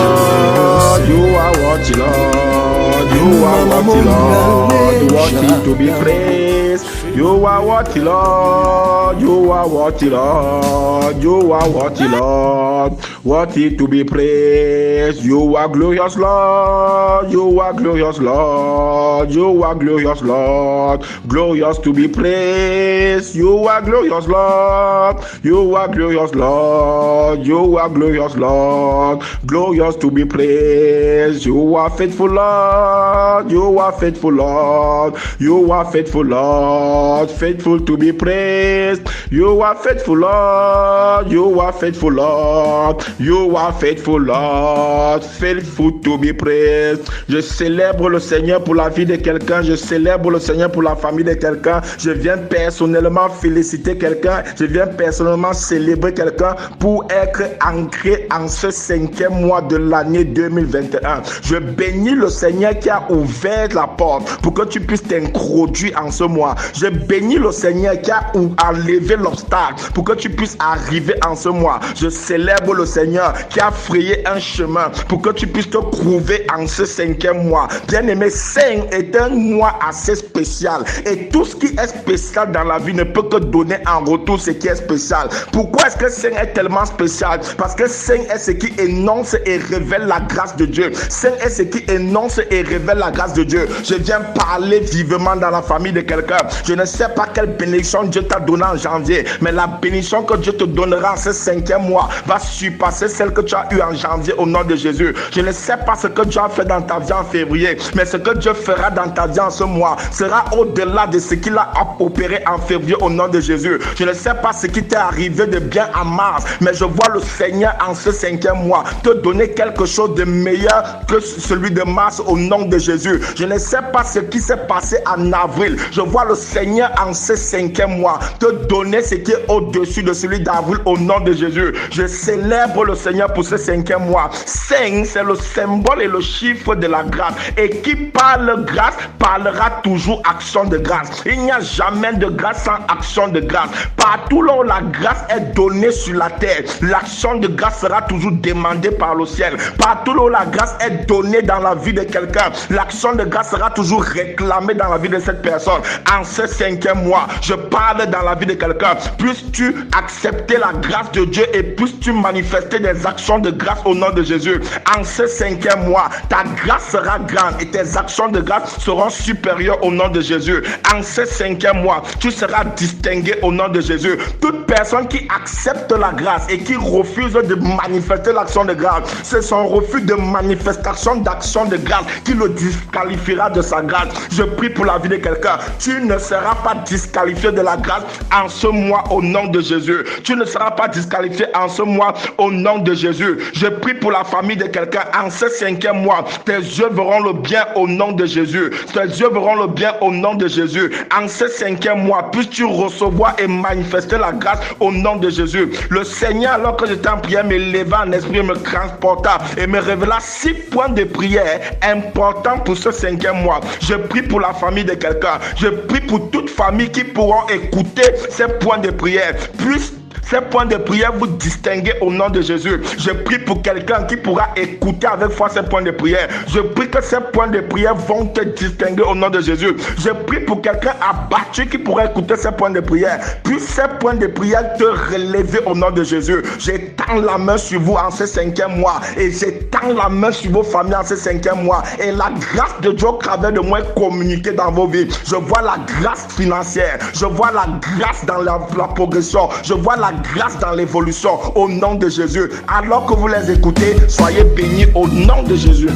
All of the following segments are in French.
Lord. You are worthy, Lord. You are worthy, Lord. Worthy to be praised. You are worthy, Lord. You are worthy, Lord. You are worthy, Lord. Worthy to be praised. You are glorious, Lord. You are glorious, Lord. You are glorious, Lord. Glorious to be praised. You are glorious, Lord. You are glorious, Lord. You are glorious, Lord. Glorious to be praised. You are faithful, Lord. You are faithful, Lord. You are faithful, Lord. Faithful to be praised. You are faithful, Lord. You are faithful, Lord. You are faithful, Lord. Faithful to be praised. Je célèbre le Seigneur pour la vie de quelqu'un. Je célèbre le Seigneur pour la famille de quelqu'un. Je viens personnellement féliciter quelqu'un. Je viens personnellement célébrer quelqu'un pour être ancré en ce 5e mois de l'année 2021. Je bénis le Seigneur qui a ouvert la porte pour que tu puisses t'introduire en ce mois. Je bénis le Seigneur qui a enlevé l'obstacle pour que tu puisses arriver en ce mois. Je célèbre le Seigneur qui a frayé un chemin pour que tu puisses te trouver en ce 5e mois. Bien-aimé, 5 est un mois assez spécial et tout ce qui est spécial dans la vie ne peut que donner en retour ce qui est spécial. Pourquoi est-ce que 5 est tellement spécial? Parce que 5 est ce qui énonce et révèle la grâce de Dieu. 5 est ce qui énonce et révèle la grâce de Dieu. Je viens parler vivement dans la famille de quelqu'un. Je ne sais pas quelle bénédiction Dieu t'a donnée en janvier, mais la bénédiction que Dieu te donnera en ce 5e mois va surpasser celle que tu as eue en janvier au nom de Jésus. Je ne sais pas ce que Dieu a fait dans ta vie en février, mais ce que Dieu fera dans ta vie en ce mois sera au-delà de ce qu'il a opéré en février au nom de Jésus. Je ne sais pas ce qui t'est arrivé de bien en mars, mais je vois le Seigneur en ce 5e mois te donner quelque chose de meilleur que celui de mars au nom de Jésus. Je ne sais pas ce qui s'est passé en avril. Je vois le Seigneur en ce 5e mois te donner ce qui est au-dessus de celui d'avril au nom de Jésus. Je célèbre le Seigneur pour ce 5e mois. 5, c'est le symbole et le chiffre de la grâce. Et qui parle grâce parlera toujours action de grâce. Il n'y a jamais de grâce sans action de grâce. Partout là où la grâce est donnée sur la terre, l'action de grâce sera toujours demandée par le ciel. Partout là où la grâce est donnée dans la vie de quelqu'un, l'action de grâce sera toujours réclamée dans la vie de cette personne. En ce 5e mois, je parle dans la vie de quelqu'un. Plus tu acceptais la grâce de Dieu et plus tu manifestais des actions de grâce au nom de Jésus. En ce 5e mois, ta grâce sera grande et tes actions de grâce seront supérieures au nom de Jésus. En ce 5e mois, tu seras distingué au nom de Jésus. Toute personne qui accepte la grâce et qui refuse de manifester l'action de grâce, c'est son refus de manifestation d'action de grâce qui le disqualifiera de sa grâce. Je prie pour la vie de quelqu'un. Tu ne seras pas disqualifié de la grâce en ce mois au nom de Jésus. Tu ne seras pas disqualifié en ce mois au nom de Jésus. Je prie pour la famille de quelqu'un. En ce 5e mois, tes yeux verront le bien au nom de Jésus. Tes yeux verront le bien au nom de Jésus. En ce 5e mois, puisses-tu recevoir et manifester la grâce au nom de Jésus. Le Seigneur, alors que j'étais en prière, me leva en esprit, me transporta et me révéla 6 points de prière importants pour ce 5e mois. Je prie pour la famille de quelqu'un. Je prie pour toute famille qui pourront écouter ces points de prière. Plus ces points de prière vous distinguez au nom de Jésus. Je prie pour quelqu'un qui pourra écouter avec foi ces points de prière. Je prie que ces points de prière vont te distinguer au nom de Jésus. Je prie pour quelqu'un abattu qui pourra écouter ces points de prière. Puis ces points de prière te relever au nom de Jésus. J'étends la main sur vous en ce 5e mois et j'étends la main sur vos familles en ce 5e mois. Et la grâce de Dieu au travers de moi est communiquée dans vos vies. Je vois la grâce financière. Je vois la grâce dans la progression. Je vois la grâce dans l'évolution au nom de Jésus. Alors que vous les écoutez, soyez bénis au nom de Jésus.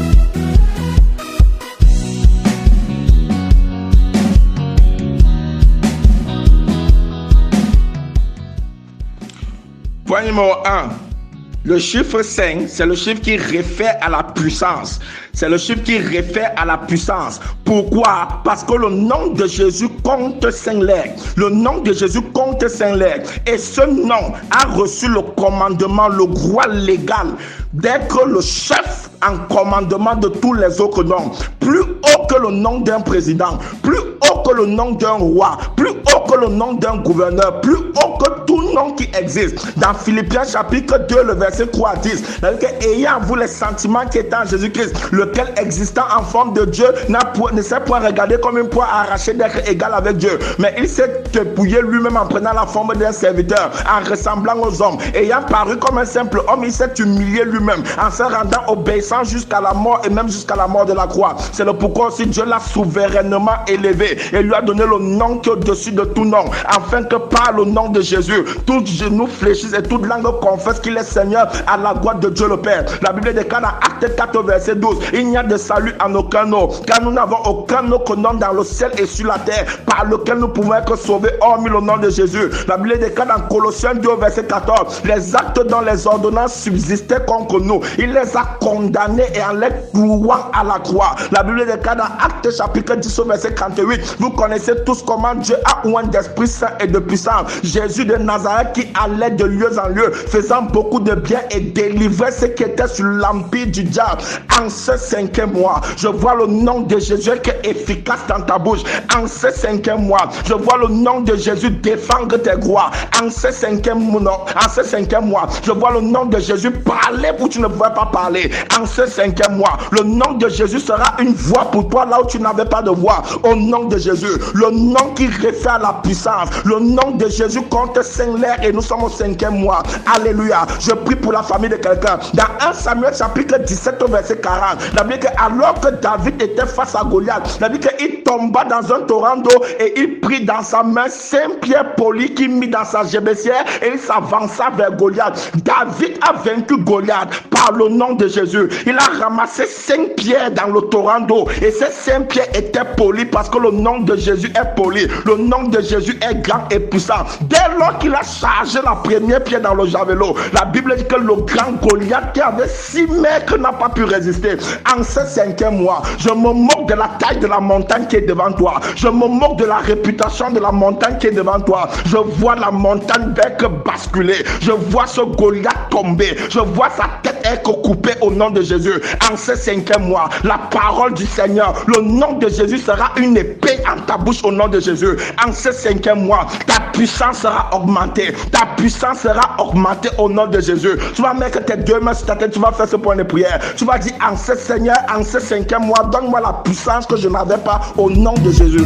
Point numéro 1. Le chiffre 5, c'est le chiffre qui réfère à la puissance. C'est le chiffre qui réfère à la puissance. Pourquoi? Parce que le nom de Jésus compte 5 lettres. Le nom de Jésus compte 5 lettres. Et ce nom a reçu le commandement, le droit légal d'être le chef en commandement de tous les autres noms. Plus haut que le nom d'un président, plus haut que le nom d'un roi, plus haut que le nom d'un gouverneur, plus haut que tout nom qui existe. Dans Philippiens chapitre 2, le verset 3 à 10, c'est-à-dire que ayant vous les sentiments qui étaient en Jésus-Christ, lequel existant en forme de Dieu ne s'est point regardé comme une proie arrachée d'être égal avec Dieu, mais il s'est dépouillé lui-même en prenant la forme d'un serviteur, en ressemblant aux hommes, ayant paru comme un simple homme, il s'est humilié lui-même en se rendant obéissant jusqu'à la mort et même jusqu'à la mort de la croix. C'est le pourquoi aussi Dieu l'a souverainement élevé et lui a donné le nom qui est au-dessus de tout nom, afin que par le nom de Jésus, tout genou fléchisse et toute langue confesse qu'il est Seigneur à la gloire de Dieu le Père. La Bible déclare dans Acte 4 verset 12, il n'y a de salut en aucun autre, car nous n'avons aucun autre nom dans le ciel et sur la terre par lequel nous pouvons être sauvés hormis le nom de Jésus. La Bible déclare dans Colossiens 2 verset 14, les actes dont les ordonnances subsistaient contre nous, il les a condamnés et en les clouant à la croix. La Bible déclare dans Acte chapitre 10 verset 38, vous connaissez tous comment Dieu a oint d'Esprit Saint et de puissance Jésus de Nazareth, qui allait de lieu en lieu faisant beaucoup de bien et délivrait ceux qui étaient sur l'empire du diable. En ce 5e mois, je vois le nom de Jésus qui est efficace dans ta bouche. En ce 5e mois, je vois le nom de Jésus défendre tes gloires. En ce 5e mois, je vois le nom de Jésus parler où tu ne pouvais pas parler. En ce 5e mois, le nom de Jésus sera une voix pour toi là où tu n'avais pas de voix. Au nom de Jésus, le nom qui réfère à la puissance, le nom de Jésus compte 5 lettres et nous sommes au 5e mois. Alléluia. Je prie pour la famille de quelqu'un. Dans 1 Samuel chapitre 17 verset 40, la Bible dit que alors que David était face à Goliath, la Bible dit qu'il tomba dans un torrent d'eau et il prit dans sa main 5 pierres polies qu'il mit dans sa gébésière et il s'avança vers Goliath. David a vaincu Goliath par le nom de Jésus. Il a ramassé 5 pierres dans le torrent d'eau et ces 5 pierres étaient polies parce que le nom de Jésus est poli. Le nom de Jésus est grand et puissant. Dès lors qu'il a chargé la première pierre dans le javelot, la Bible dit que le grand Goliath qui avait 6 mètres n'a pas pu résister. En ce 5e mois, je me moque de la taille de la montagne qui est devant toi. Je me moque de la réputation de la montagne qui est devant toi. Je vois la montagne d'être basculée. Je vois ce Goliath tomber. Je vois sa tête être coupée au nom de Jésus. En ce 5e mois, la parole du Seigneur, le nom de Jésus sera une épée en ta bouche au nom de Jésus. En ce 5e mois, ta puissance sera augmentée. Ta puissance sera augmentée au nom de Jésus. Tu vas mettre tes 2 mains sur ta tête, tu vas faire ce point de prière. Tu vas dire en ce Seigneur, en ce 5e mois, donne-moi la puissance que je n'avais pas au nom de Jésus.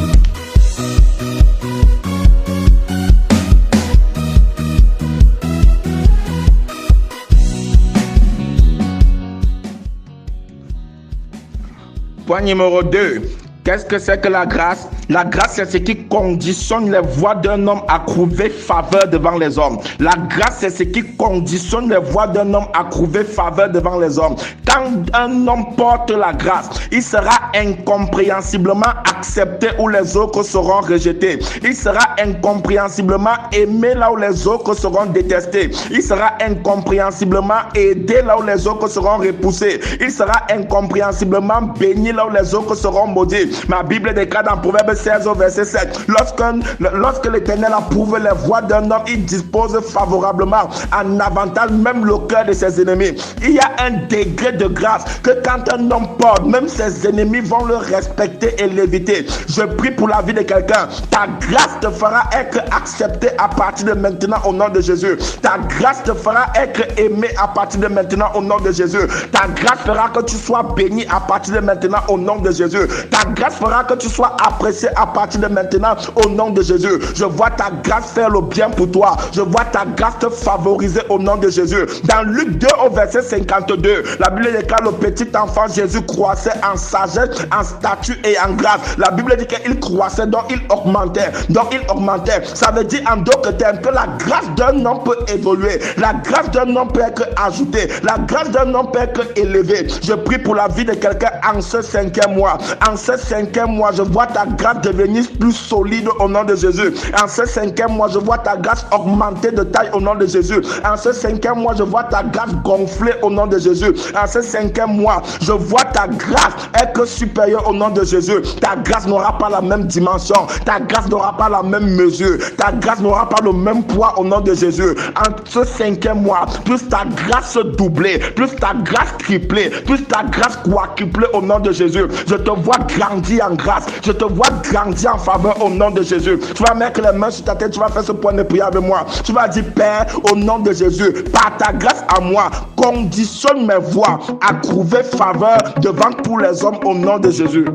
Point numéro 2. Qu'est-ce que c'est que la grâce? La grâce, c'est ce qui conditionne les voies d'un homme à trouver faveur devant les hommes. La grâce, c'est ce qui conditionne les voies d'un homme à trouver faveur devant les hommes. Quand un homme porte la grâce, il sera incompréhensiblement accepté où les autres seront rejetés. Il sera incompréhensiblement aimé là où les autres seront détestés. Il sera incompréhensiblement aidé là où les autres seront repoussés. Il sera incompréhensiblement béni là où les autres seront maudits. Ma Bible déclare dans Proverbe 16 au verset 7, lorsque l'Éternel approuve les voies d'un homme, il dispose favorablement en avantage même le cœur de ses ennemis. Il y a un degré de grâce que quand un homme porte, même ses ennemis vont le respecter et l'éviter. Je prie pour la vie de quelqu'un. Ta grâce te fera être accepté à partir de maintenant au nom de Jésus. Ta grâce te fera être aimé à partir de maintenant au nom de Jésus. Ta grâce fera que tu sois béni à partir de maintenant au nom de Jésus. Ta grâce fera que tu sois apprécié à partir de maintenant au nom de Jésus. Je vois ta grâce faire le bien pour toi. Je vois ta grâce te favoriser au nom de Jésus. Dans Luc 2 au verset 52, la Bible déclare le petit enfant Jésus croissait en sagesse, en statut et en grâce. La Bible dit qu'il croissait, donc il augmentait. Ça veut dire en d'autres termes que la grâce d'un homme peut évoluer. La grâce d'un homme peut être ajoutée. La grâce d'un homme peut être élevée. Je prie pour la vie de quelqu'un en ce 5e mois. En ce 5e mois, je vois ta grâce devenir plus solide au nom de Jésus. En ce 5e mois, je vois ta grâce augmenter de taille au nom de Jésus. En ce 5e mois, je vois ta grâce gonfler au nom de Jésus. En ce 5e mois, je vois ta grâce être supérieure au nom de Jésus. Ta grâce n'aura pas la même dimension. Ta grâce n'aura pas la même mesure. Ta grâce n'aura pas le même poids au nom de Jésus. En ce 5e mois, plus ta grâce doublée, plus ta grâce triplée, plus ta grâce quadruplée au nom de Jésus. Je te vois grandir en grâce. Je te vois grandir en faveur au nom de Jésus. Tu vas mettre les mains sur ta tête, tu vas faire ce point de prière avec moi. Tu vas dire, Père, au nom de Jésus, par ta grâce à moi, conditionne mes voies à trouver faveur devant tous les hommes au nom de Jésus.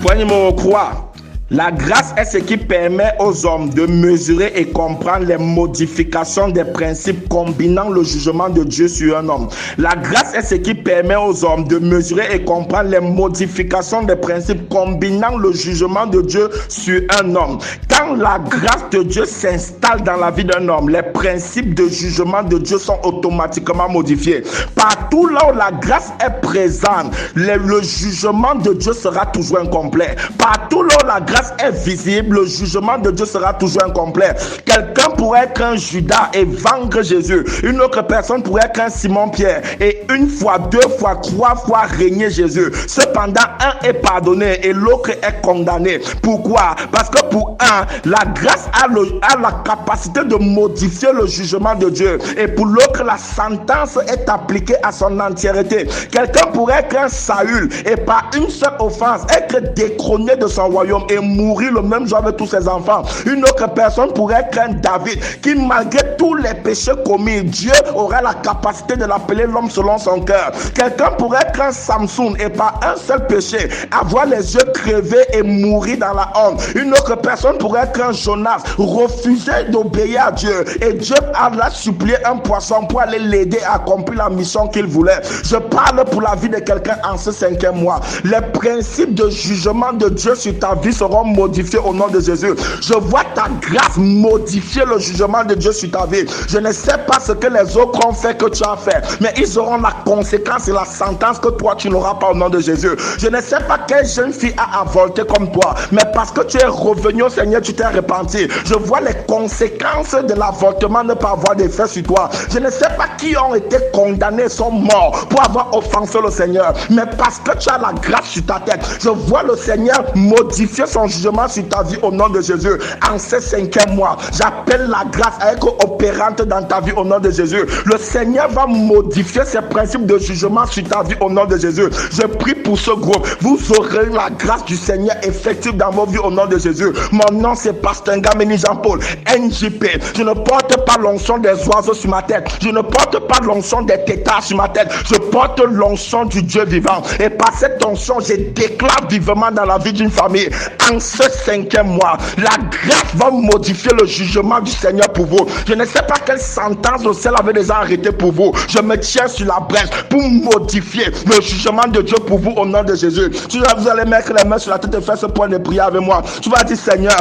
Point numéro 3. La grâce est ce qui permet aux hommes de mesurer et comprendre les modifications des principes combinant le jugement de Dieu sur un homme. La grâce est ce qui permet aux hommes de mesurer et comprendre les modifications des principes combinant le jugement de Dieu sur un homme. Quand la grâce de Dieu s'installe dans la vie d'un homme, les principes de jugement de Dieu sont automatiquement modifiés. Partout là où la grâce est présente, le jugement de Dieu sera toujours incomplet. Partout là où la grâce est visible, le jugement de Dieu sera toujours incomplet. Quelqu'un pourrait être un Judas et vaincre Jésus. Une autre personne pourrait être un Simon-Pierre et une fois, deux fois, trois fois régner Jésus. Cependant, un est pardonné et l'autre est condamné. Pourquoi? Parce que pour un, la grâce a la capacité de modifier le jugement de Dieu et pour l'autre, la sentence est appliquée à son entièreté. Quelqu'un pourrait être un Saül et par une seule offense être détrôné de son royaume et mourir le même jour avec tous ses enfants. Une autre personne pourrait être un David qui, malgré tous les péchés commis, Dieu aura la capacité de l'appeler l'homme selon son cœur. Quelqu'un pourrait être un Samson et par un seul péché avoir les yeux crevés et mourir dans la honte. Une autre personne pourrait être un Jonas, refuser d'obéir à Dieu et Dieu a supplié un poisson pour aller l'aider à accomplir la mission qu'il voulait. Je parle pour la vie de quelqu'un en ce 5e mois. Les principes de jugement de Dieu sur ta vie seront modifiés au nom de Jésus. Je vois ta grâce modifier le jugement de Dieu sur ta vie. Je ne sais pas ce que les autres ont fait que tu as fait, mais ils auront la conséquence et la sentence que toi tu n'auras pas au nom de Jésus. Je ne sais pas quelle jeune fille a avorté comme toi, mais parce que tu es revenu au Seigneur, tu t'es repenti. Je vois les conséquences de l'avortement ne pas avoir d'effet sur toi. Je ne sais pas qui ont été condamnés, sont morts pour avoir offensé le Seigneur, mais parce que tu as la grâce sur ta tête, je vois le Seigneur modifier son jugement sur ta vie au nom de Jésus. En ce 5e mois, j'appelle la grâce à être opérante dans ta vie au nom de Jésus. Le Seigneur va modifier ses principes de jugement sur ta vie au nom de Jésus. Je prie pour ce groupe. Vous aurez la grâce du Seigneur effective dans vos vies au nom de Jésus. Mon nom c'est Pasteur Ngameni Jean-Paul, NJP. Je ne porte pas l'onction des oiseaux sur ma tête. Je ne porte pas l'onction des tétards sur ma tête. Je porte l'onction du Dieu vivant. Et par cette onction, je déclare vivement dans la vie d'une famille. En ce 5e mois, la grâce va modifier le jugement du Seigneur pour vous. Je ne sais pas quelle sentence le ciel avait déjà arrêté pour vous. Je me tiens sur la brèche pour modifier le jugement de Dieu pour vous au nom de Jésus. Vous allez mettre les mains sur la tête et faire ce point de prière avec moi. Tu vas dire, Seigneur,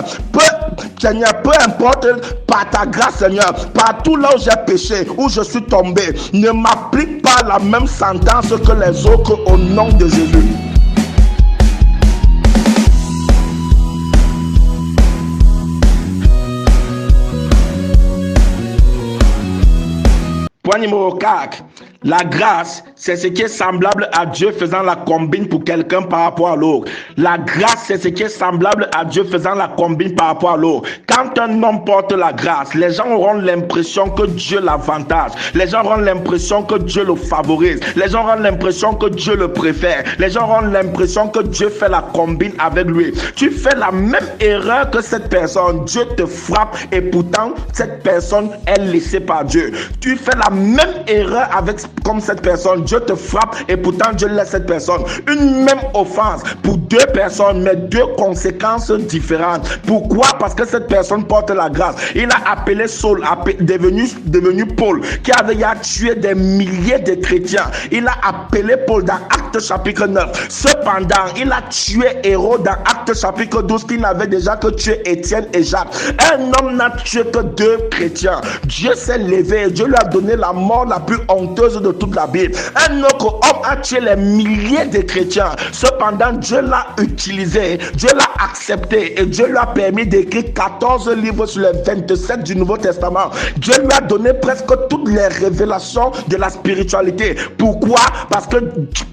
peu importe par ta grâce, Seigneur, partout là où j'ai péché, où je suis tombé, ne m'applique pas la même sentence que les autres au nom de Jésus. Point numéro 4. La grâce, c'est ce qui est semblable à Dieu faisant la combine pour quelqu'un par rapport à l'autre. La grâce, c'est ce qui est semblable à Dieu faisant la combine par rapport à l'autre. Quand un homme porte la grâce, les gens auront l'impression que Dieu l'avantage. Les gens auront l'impression que Dieu le favorise. Les gens auront l'impression que Dieu le préfère. Les gens auront l'impression que Dieu fait la combine avec lui. Tu fais la même erreur que cette personne. Dieu te frappe et pourtant, cette personne est laissée par Dieu. Tu fais la même erreur comme cette personne, Dieu te frappe et pourtant Dieu laisse cette personne. Une même offense pour deux personnes, mais deux conséquences différentes. Pourquoi? Parce que cette personne porte la grâce. Il a appelé Saul, devenu Paul, qui avait tué des milliers de chrétiens. Il a appelé Paul dans Actes chapitre 9. Cependant, il a tué Hérode dans Actes chapitre 12, qui n'avait déjà que tué Étienne et Jacques. Un homme n'a tué que deux chrétiens. Dieu s'est levé et Dieu lui a donné la mort la plus honteuse de toute la Bible. Un autre homme a tué les milliers de chrétiens. Cependant, Dieu l'a utilisé, Dieu l'a accepté et Dieu lui a permis d'écrire 14 livres sur les 27 du Nouveau Testament. Dieu lui a donné presque toutes les révélations de la spiritualité. Pourquoi? Parce que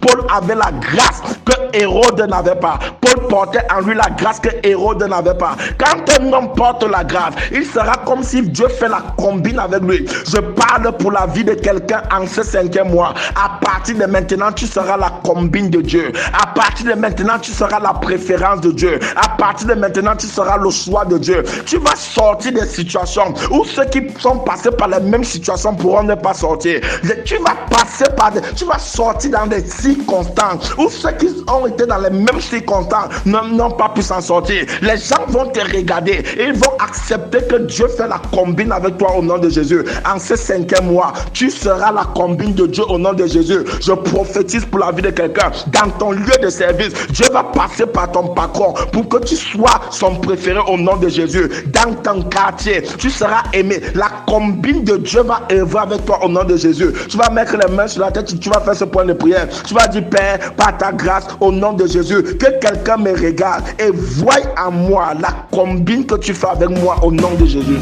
Paul avait la grâce que Hérode n'avait pas. Paul portait en lui la grâce que Hérode n'avait pas. Quand un homme porte la grâce, il sera comme si Dieu fait la combine avec lui. Je parle pour la vie de quelqu'un en ce 5e mois. À partir de maintenant, tu seras la combine de Dieu. À partir de maintenant, tu seras la préférence de Dieu. À partir de maintenant, tu seras le choix de Dieu. Tu vas sortir des situations où ceux qui sont passés par les mêmes situations pourront ne pas sortir. Tu vas sortir dans des circonstances où ceux qui ont été dans les mêmes circonstances n'ont pas pu s'en sortir. Les gens vont te regarder et ils vont accepter que Dieu fait la combine avec toi au nom de Jésus. En ce 5e mois, tu seras la combine de Dieu au nom de Jésus. Je prophétise pour la vie de quelqu'un. Dans ton lieu de service, Dieu va passer par ton patron pour que tu sois son préféré au nom de Jésus. Dans ton quartier, tu seras aimé. La combine de Dieu va œuvrer avec toi au nom de Jésus. Tu vas mettre les mains sur la tête, tu vas faire ce point de prière. Tu vas dire, Père, par ta grâce, au nom de Jésus, que quelqu'un me regarde et voie en moi la combine que tu fais avec moi au nom de Jésus.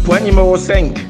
Point numéro 5.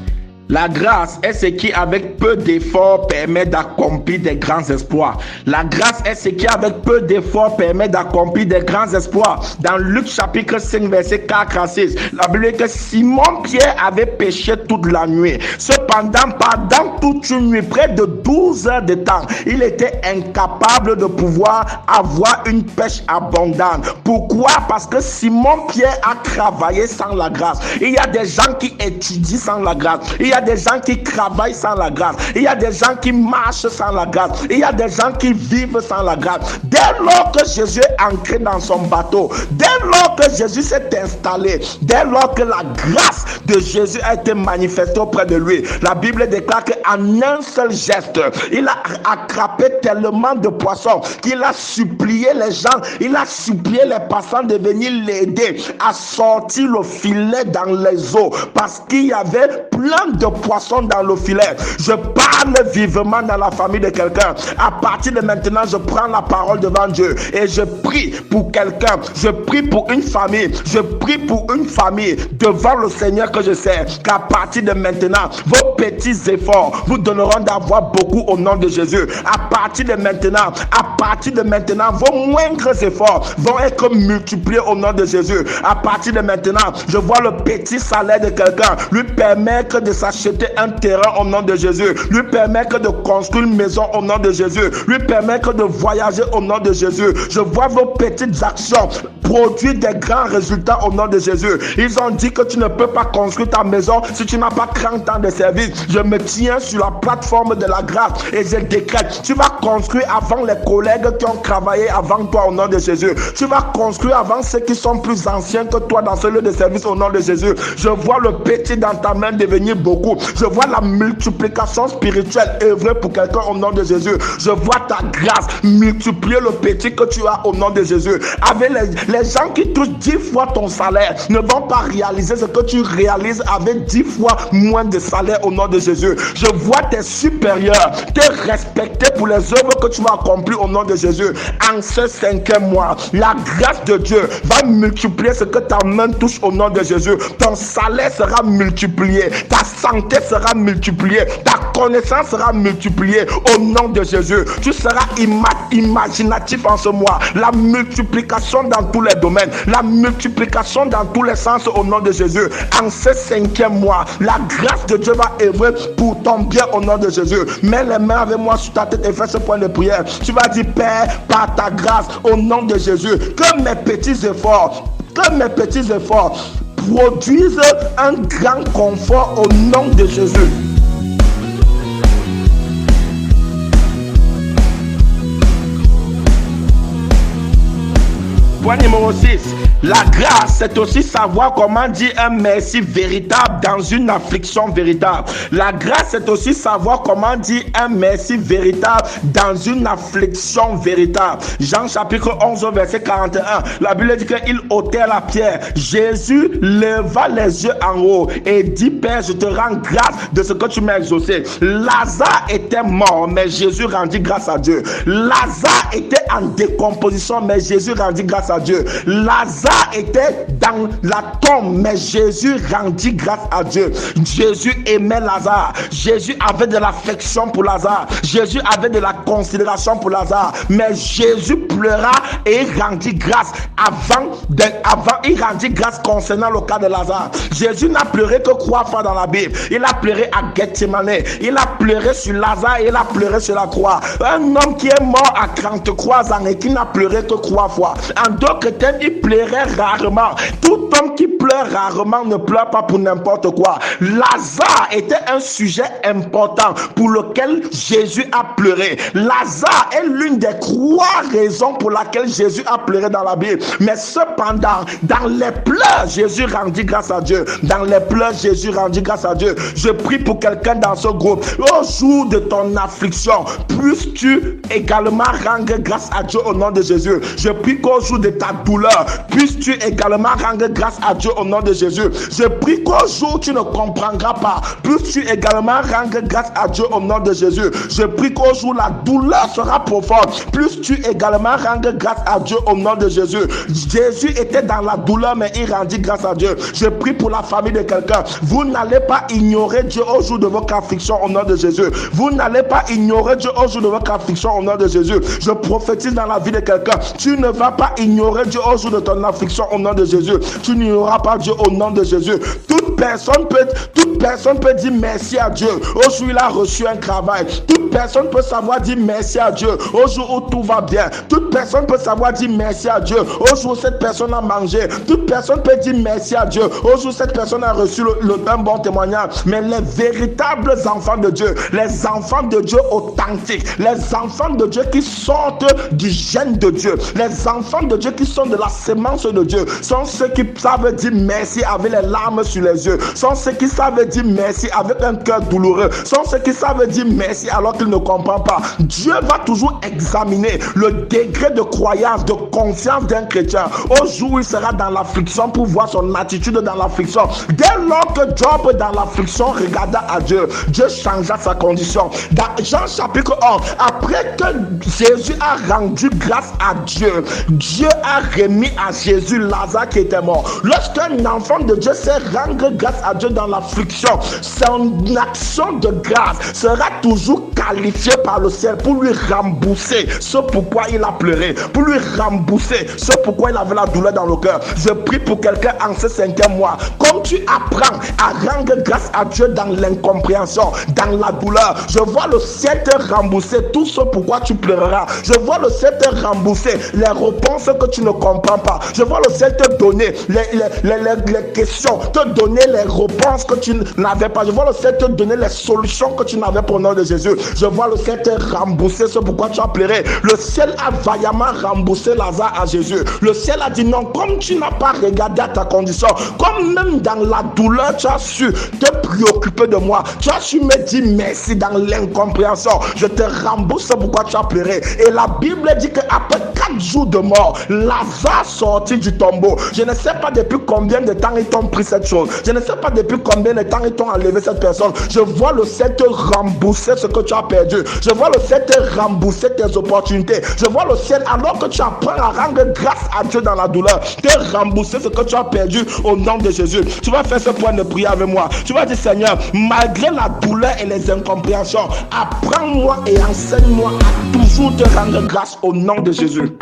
La grâce est ce qui, avec peu d'efforts, permet d'accomplir des grands exploits. La grâce est ce qui, avec peu d'efforts, permet d'accomplir des grands exploits. Dans Luc chapitre 5, verset 4 à 6, la Bible dit que Simon-Pierre avait péché toute la nuit. Cependant, pendant toute une nuit, près de 12 heures de temps, il était incapable de pouvoir avoir une pêche abondante. Pourquoi? Parce que Simon-Pierre a travaillé sans la grâce. Il y a des gens qui étudient sans la grâce. Il y a des gens qui travaillent sans la grâce. Il y a des gens qui marchent sans la grâce. Il y a des gens qui vivent sans la grâce. Dès lors que Jésus est ancré dans son bateau, dès lors que Jésus s'est installé, dès lors que la grâce de Jésus a été manifestée auprès de lui, la Bible déclare qu'en un seul geste, il a attrapé tellement de poissons qu'il a supplié les gens, il a supplié les passants de venir l'aider à sortir le filet dans les eaux parce qu'il y avait plein de poissons dans le filet. Je parle vivement dans la famille de quelqu'un. À partir de maintenant, je prends la parole devant Dieu et je prie pour quelqu'un. Je prie pour une famille. Je prie pour une famille devant le Seigneur que je sers. Qu'à partir de maintenant, vos petits efforts vous donneront d'avoir beaucoup au nom de Jésus. À partir de maintenant, vos moindres efforts vont être multipliés au nom de Jésus. À partir de maintenant, je vois le petit salaire de quelqu'un lui permettre de s'acheter un terrain au nom de Jésus, lui permettre de construire une maison au nom de Jésus, lui permettre de voyager au nom de Jésus. Je vois vos petites actions produire des grands résultats au nom de Jésus. Ils ont dit que tu ne peux pas construire ta maison si tu n'as pas 30 ans de service. Je me tiens sur la plateforme de la grâce et je décrète, tu vas construire avant les collègues qui ont travaillé avant toi au nom de Jésus. Tu vas construire avant ceux qui sont plus anciens que toi dans ce lieu de service au nom de Jésus. Je vois le petit dans ta main devenir beaucoup. Je vois la multiplication spirituelle œuvrer pour quelqu'un au nom de Jésus. Je vois ta grâce multiplier le petit que tu as au nom de Jésus. Avec les gens qui touchent 10 fois ton salaire ne vont pas réaliser ce que tu réalises avec 10 fois moins de salaire au nom de Jésus. Je vois tes supérieurs te respecter pour les œuvres que tu vas accomplir au nom de Jésus. En ce 5e mois, la grâce de Dieu va multiplier ce que ta main touche au nom de Jésus. Ton salaire sera multiplié, ta santé sera multipliée, ta connaissance sera multipliée au nom de Jésus. Tu seras imaginatif en ce mois. La multiplication dans tous les domaines, la multiplication dans tous les sens au nom de Jésus. En ce 5e mois, la grâce de Dieu va œuvrer pour ton bien au nom de Jésus. Mets les mains avec moi sur ta tête et fais ce point de prière. Tu vas dire, Père, par ta grâce, au nom de Jésus, que mes petits efforts produisent un grand confort au nom de Jésus. Point numéro 6. La grâce, c'est aussi savoir comment dire un merci véritable dans une affliction véritable. La grâce, c'est aussi savoir comment dire un merci véritable dans une affliction véritable. Jean chapitre 11, verset 41. La Bible dit qu'il ôtait la pierre. Jésus leva les yeux en haut et dit: Père, je te rends grâce de ce que tu m'as exaucé. Lazare était mort, mais Jésus rendit grâce à Dieu. Lazare était en décomposition, mais Jésus rendit grâce à Dieu. Lazare était dans la tombe, mais Jésus rendit grâce à Dieu. Jésus aimait Lazare. Jésus avait de l'affection pour Lazare. Jésus avait de la considération pour Lazare. Mais Jésus pleura et il rendit grâce il rendit grâce concernant le cas de Lazare. Jésus n'a pleuré que 3 fois dans la Bible. Il a pleuré à Gethsemane. Il a pleuré sur Lazare et il a pleuré sur la croix. Un homme qui est mort à 33 ans et qui n'a pleuré que 3 fois. En d'autres termes, il pleurait rarement. Tout homme qui pleure rarement ne pleure pas pour n'importe quoi. Lazare était un sujet important pour lequel Jésus a pleuré. Lazare est l'une des 3 raisons pour laquelle Jésus a pleuré dans la Bible. Mais cependant, dans les pleurs, Jésus rendit grâce à Dieu. Dans les pleurs, Jésus rendit grâce à Dieu. Je prie pour quelqu'un dans ce groupe. Au jour de ton affliction, puisses-tu également rendre grâce à Dieu au nom de Jésus. Je prie qu'au jour de ta douleur, puisses-tu également rendre grâce à Dieu au nom de Jésus. Je prie qu'au jour où tu ne comprendras pas, puisses-tu également rendre grâce à Dieu au nom de Jésus. Je prie qu'au jour où la douleur sera profonde, puisses-tu également rendre grâce à Dieu au nom de Jésus. Jésus était dans la douleur, mais il rendit grâce à Dieu. Je prie pour la famille de quelqu'un. Vous n'allez pas ignorer Dieu au jour de votre affliction au nom de Jésus. Vous n'allez pas ignorer Dieu au jour de votre affliction au nom de Jésus. Je prophétise dans la vie de quelqu'un. Tu ne vas pas ignorer Dieu au jour de ton affliction au nom de Jésus. Tu n'ignoreras pas Dieu au nom de Jésus. Toute personne peut dire merci à Dieu au jour où il a reçu un travail. Toute personne peut savoir dire merci à Dieu au jour où tout va bien. Toute personne peut savoir dire merci à Dieu au jour où cette personne a mangé. Toute personne peut dire merci à Dieu au jour où cette personne a reçu un bon témoignage. Mais les véritables enfants de Dieu, les enfants de Dieu authentiques, les enfants de Dieu qui sortent du gène de Dieu, les enfants de Dieu qui sont de la sémence de Dieu, sont ceux qui savent dire merci avec les larmes sur les yeux, sont ceux qui savent dire merci avec un cœur douloureux, sont ceux qui savent dire merci alors qu'ils ne comprennent pas. Dieu va toujours examiner le degré de croyance, de confiance d'un chrétien au jour où il sera dans l'affliction pour voir son attitude dans l'affliction. Dès lors que Job dans l'affliction regarda à Dieu, Dieu changea sa condition. Dans Jean chapitre 11, après que Jésus a rendu grâce à Dieu, Dieu a remis à Jésus Lazare qui était mort. Lorsqu'un enfant de Dieu sait rendre grâce à Dieu dans l'affliction, son action de grâce sera toujours qualifiée par le ciel pour lui rembourser ce pourquoi il a pleuré, pour lui rembourser ce pourquoi il avait la douleur dans le cœur. Je prie pour quelqu'un en ce 5e mois. Comme tu apprends à rendre grâce à Dieu dans l'incompréhension, dans la douleur, je vois le ciel te rembourser tout ce pourquoi tu pleureras. Je vois le ciel te rembourser les réponses que tu ne comprends pas. Je vois le ciel te donner les questions, te donner les réponses que tu n'avais pas. Je vois le ciel te donner les solutions que tu n'avais pas au nom de Jésus. Je vois le ciel te rembourser ce pourquoi tu as pleuré. Le ciel a vaillamment remboursé Lazare à Jésus. Le ciel a dit non, comme tu n'as pas regardé à ta condition, comme même dans la douleur tu as su te préoccuper de moi, tu as su me dire merci dans l'incompréhension, je te rembourse pourquoi tu as pleuré. Et la Bible dit qu'après 4 jours de mort, Lazare sortit du tombeau. Je ne sais pas depuis combien de temps ils t'ont pris cette chose. Je ne sais pas depuis combien de temps ils t'ont enlevé cette personne. Je vois le ciel te rembourser ce que tu as perdu. Je vois le ciel te rembourser tes opportunités. Je vois le ciel, alors que tu apprends à rendre grâce à Dieu dans la douleur, te rembourser ce que tu as perdu au nom de Jésus. Tu vas faire ce point de prière avec moi. Tu vas dire: Seigneur, malgré la douleur et les incompréhensions, apprends-moi et enseigne-moi à toujours te rendre grâce au nom de Jésus.